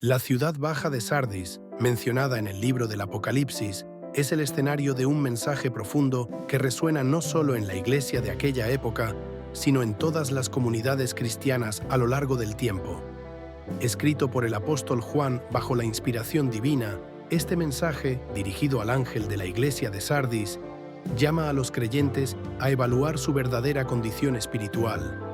La ciudad baja de Sardis, mencionada en el libro del Apocalipsis, es el escenario de un mensaje profundo que resuena no solo en la iglesia de aquella época, sino en todas las comunidades cristianas a lo largo del tiempo. Escrito por el apóstol Juan bajo la inspiración divina, este mensaje, dirigido al ángel de la iglesia de Sardis, llama a los creyentes a evaluar su verdadera condición espiritual.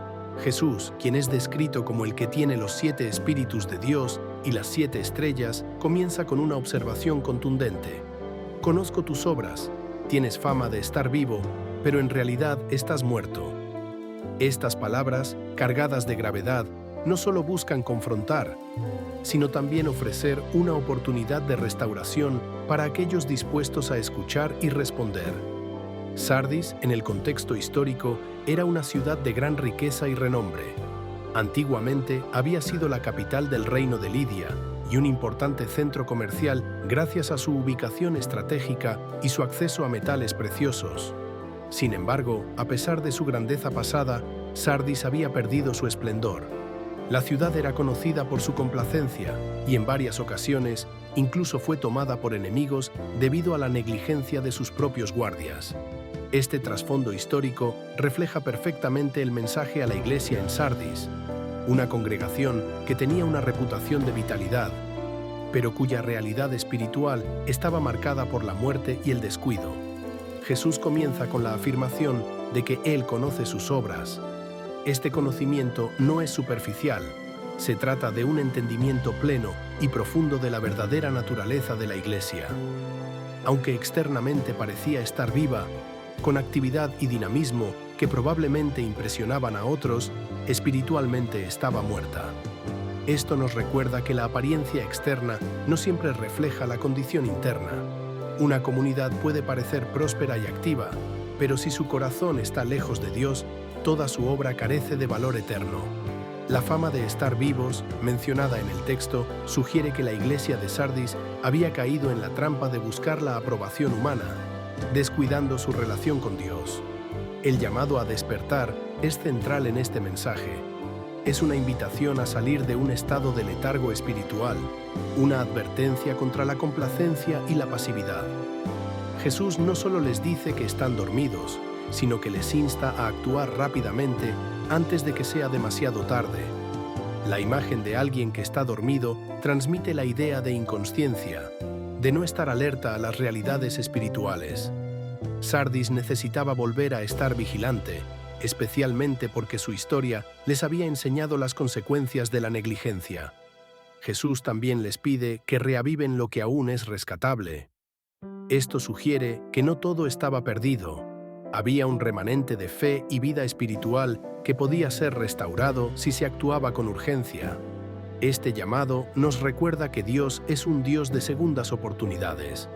Jesús, quien es descrito como el que tiene los 7 espíritus de Dios y las 7 estrellas, comienza con una observación contundente. Conozco tus obras, tienes fama de estar vivo, pero en realidad estás muerto. Estas palabras, cargadas de gravedad, no solo buscan confrontar, sino también ofrecer una oportunidad de restauración para aquellos dispuestos a escuchar y responder. Sardis, en el contexto histórico, era una ciudad de gran riqueza y renombre. Antiguamente había sido la capital del reino de Lidia y un importante centro comercial gracias a su ubicación estratégica y su acceso a metales preciosos. Sin embargo, a pesar de su grandeza pasada, Sardis había perdido su esplendor. La ciudad era conocida por su complacencia y en varias ocasiones incluso fue tomada por enemigos debido a la negligencia de sus propios guardias. Este trasfondo histórico refleja perfectamente el mensaje a la iglesia en Sardis, una congregación que tenía una reputación de vitalidad, pero cuya realidad espiritual estaba marcada por la muerte y el descuido. Jesús comienza con la afirmación de que Él conoce sus obras. Este conocimiento no es superficial, se trata de un entendimiento pleno y profundo de la verdadera naturaleza de la iglesia. Aunque externamente parecía estar viva, con actividad y dinamismo que probablemente impresionaban a otros, espiritualmente estaba muerta. Esto nos recuerda que la apariencia externa no siempre refleja la condición interna. Una comunidad puede parecer próspera y activa, pero si su corazón está lejos de Dios, toda su obra carece de valor eterno. La fama de estar vivos, mencionada en el texto, sugiere que la iglesia de Sardis había caído en la trampa de buscar la aprobación humana, descuidando su relación con Dios. El llamado a despertar es central en este mensaje. Es una invitación a salir de un estado de letargo espiritual, una advertencia contra la complacencia y la pasividad. Jesús no solo les dice que están dormidos, sino que les insta a actuar rápidamente antes de que sea demasiado tarde. La imagen de alguien que está dormido transmite la idea de inconsciencia, de no estar alerta a las realidades espirituales. Sardis necesitaba volver a estar vigilante, especialmente porque su historia les había enseñado las consecuencias de la negligencia. Jesús también les pide que reaviven lo que aún es rescatable. Esto sugiere que no todo estaba perdido. Había un remanente de fe y vida espiritual que podía ser restaurado si se actuaba con urgencia. Este llamado nos recuerda que Dios es un Dios de segundas oportunidades.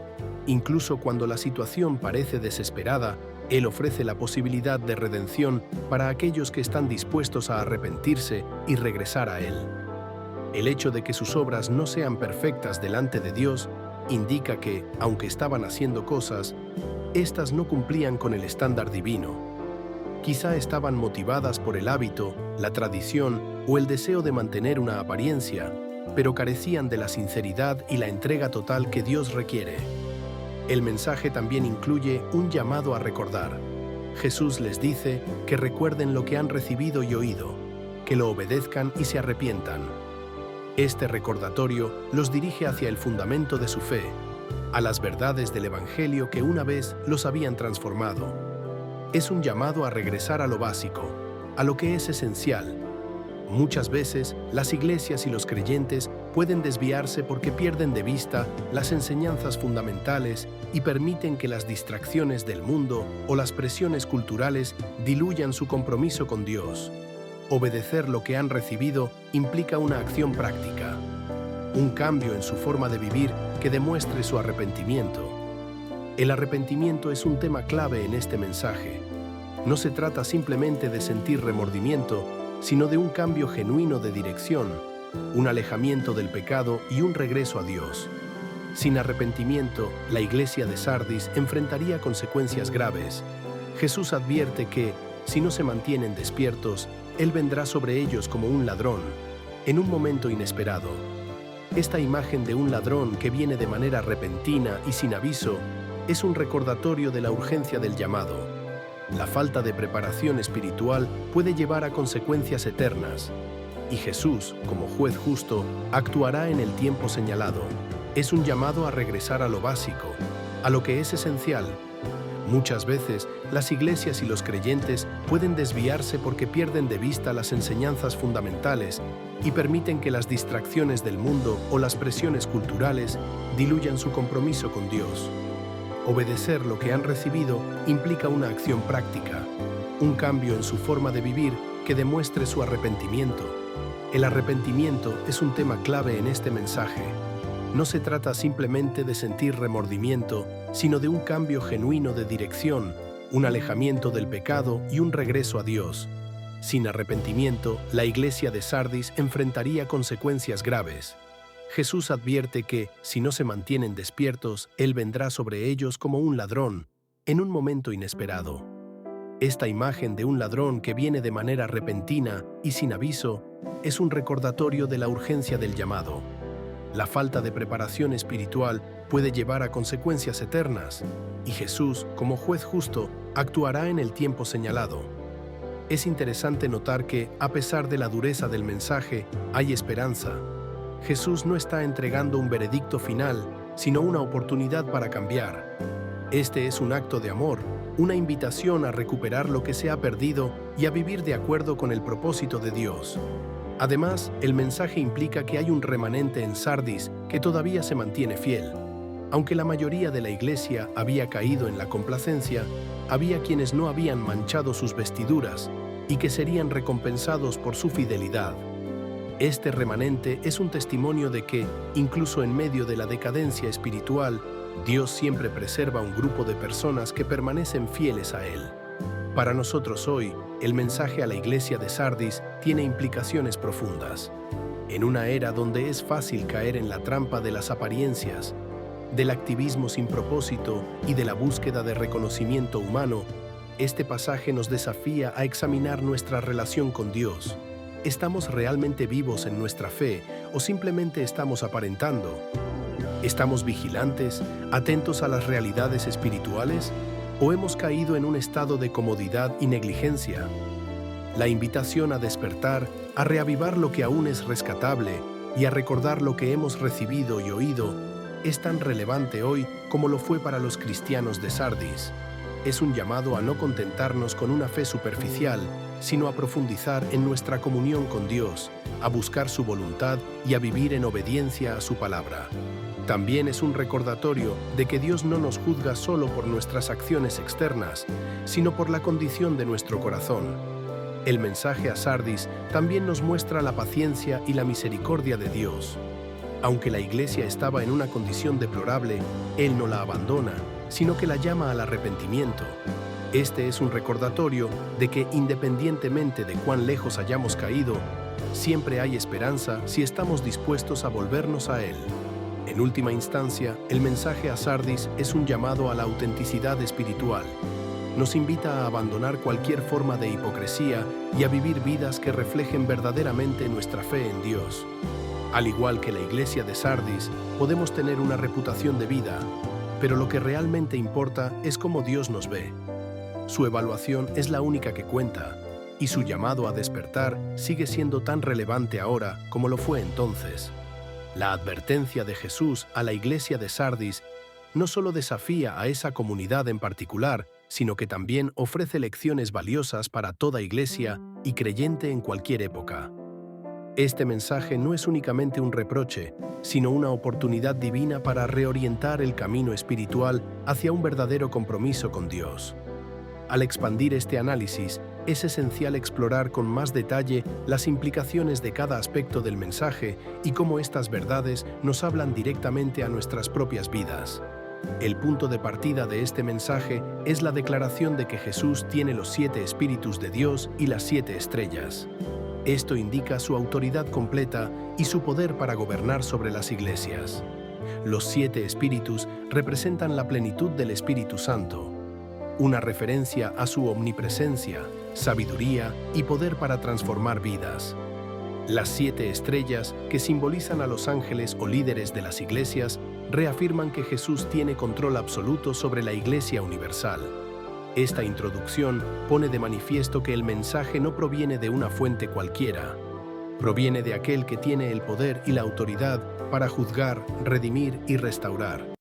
Incluso cuando la situación parece desesperada, Él ofrece la posibilidad de redención para aquellos que están dispuestos a arrepentirse y regresar a Él. El hecho de que sus obras no sean perfectas delante de Dios indica que, aunque estaban haciendo cosas, éstas no cumplían con el estándar divino. Quizá estaban motivadas por el hábito, la tradición o el deseo de mantener una apariencia, pero carecían de la sinceridad y la entrega total que Dios requiere. El mensaje también incluye un llamado a recordar. Jesús les dice que recuerden lo que han recibido y oído, que lo obedezcan y se arrepientan. Este recordatorio los dirige hacia el fundamento de su fe, a las verdades del Evangelio que una vez los habían transformado. Es un llamado a regresar a lo básico, a lo que es esencial. Muchas veces, las iglesias y los creyentes pueden desviarse porque pierden de vista las enseñanzas fundamentales y permiten que las distracciones del mundo o las presiones culturales diluyan su compromiso con Dios. Obedecer lo que han recibido implica una acción práctica, un cambio en su forma de vivir que demuestre su arrepentimiento. El arrepentimiento es un tema clave en este mensaje. No se trata simplemente de sentir remordimiento, sino de un cambio genuino de dirección, un alejamiento del pecado y un regreso a Dios. Sin arrepentimiento, la iglesia de Sardis enfrentaría consecuencias graves. Jesús advierte que, si no se mantienen despiertos, Él vendrá sobre ellos como un ladrón, en un momento inesperado. esta imagen de un ladrón que viene de manera repentina y sin aviso es un recordatorio de la urgencia del llamado. La falta de preparación espiritual puede llevar a consecuencias eternas, y Jesús, como juez justo, actuará en el tiempo señalado. Es un llamado a regresar a lo básico, a lo que es esencial. Muchas veces, las iglesias y los creyentes pueden desviarse porque pierden de vista las enseñanzas fundamentales y permiten que las distracciones del mundo o las presiones culturales diluyan su compromiso con Dios. Obedecer lo que han recibido implica una acción práctica, un cambio en su forma de vivir que demuestre su arrepentimiento. El arrepentimiento es un tema clave en este mensaje. No se trata simplemente de sentir remordimiento, sino de un cambio genuino de dirección, un alejamiento del pecado y un regreso a Dios. Sin arrepentimiento, la iglesia de Sardis enfrentaría consecuencias graves. Jesús advierte que, si no se mantienen despiertos, Él vendrá sobre ellos como un ladrón, en un momento inesperado. Esta imagen de un ladrón que viene de manera repentina y sin aviso es un recordatorio de la urgencia del llamado. La falta de preparación espiritual puede llevar a consecuencias eternas, y Jesús, como juez justo, actuará en el tiempo señalado. Es interesante notar que, a pesar de la dureza del mensaje, hay esperanza. Jesús no está entregando un veredicto final, sino una oportunidad para cambiar. Este es un acto de amor, una invitación a recuperar lo que se ha perdido y a vivir de acuerdo con el propósito de Dios. Además, el mensaje implica que hay un remanente en Sardis que todavía se mantiene fiel. Aunque la mayoría de la iglesia había caído en la complacencia, había quienes no habían manchado sus vestiduras y que serían recompensados por su fidelidad. Este remanente es un testimonio de que, incluso en medio de la decadencia espiritual, Dios siempre preserva un grupo de personas que permanecen fieles a Él. Para nosotros hoy, el mensaje a la iglesia de Sardis tiene implicaciones profundas. En una era donde es fácil caer en la trampa de las apariencias, del activismo sin propósito y de la búsqueda de reconocimiento humano, este pasaje nos desafía a examinar nuestra relación con Dios. ¿Estamos realmente vivos en nuestra fe o simplemente estamos aparentando? ¿Estamos vigilantes, atentos a las realidades espirituales? ¿O hemos caído en un estado de comodidad y negligencia? La invitación a despertar, a reavivar lo que aún es rescatable y a recordar lo que hemos recibido y oído es tan relevante hoy como lo fue para los cristianos de Sardis. Es un llamado a no contentarnos con una fe superficial, sino a profundizar en nuestra comunión con Dios, a buscar su voluntad y a vivir en obediencia a su palabra. También es un recordatorio de que Dios no nos juzga solo por nuestras acciones externas, sino por la condición de nuestro corazón. El mensaje a Sardis también nos muestra la paciencia y la misericordia de Dios. Aunque la iglesia estaba en una condición deplorable, Él no la abandona, sino que la llama al arrepentimiento. Este es un recordatorio de que, independientemente de cuán lejos hayamos caído, siempre hay esperanza si estamos dispuestos a volvernos a Él. En última instancia, el mensaje a Sardis es un llamado a la autenticidad espiritual. Nos invita a abandonar cualquier forma de hipocresía y a vivir vidas que reflejen verdaderamente nuestra fe en Dios. Al igual que la iglesia de Sardis, podemos tener una reputación de vida, pero lo que realmente importa es cómo Dios nos ve. Su evaluación es la única que cuenta, y su llamado a despertar sigue siendo tan relevante ahora como lo fue entonces. La advertencia de Jesús a la iglesia de Sardis no solo desafía a esa comunidad en particular, sino que también ofrece lecciones valiosas para toda iglesia y creyente en cualquier época. Este mensaje no es únicamente un reproche, sino una oportunidad divina para reorientar el camino espiritual hacia un verdadero compromiso con Dios. Al expandir este análisis, es esencial explorar con más detalle las implicaciones de cada aspecto del mensaje y cómo estas verdades nos hablan directamente a nuestras propias vidas. El punto de partida de este mensaje es la declaración de que Jesús tiene los 7 espíritus de Dios y las 7 estrellas. Esto indica su autoridad completa y su poder para gobernar sobre las iglesias. Los 7 espíritus representan la plenitud del Espíritu Santo, una referencia a su omnipresencia, sabiduría y poder para transformar vidas. Las 7 estrellas, que simbolizan a los ángeles o líderes de las iglesias, reafirman que Jesús tiene control absoluto sobre la Iglesia universal. Esta introducción pone de manifiesto que el mensaje no proviene de una fuente cualquiera. Proviene de aquel que tiene el poder y la autoridad para juzgar, redimir y restaurar.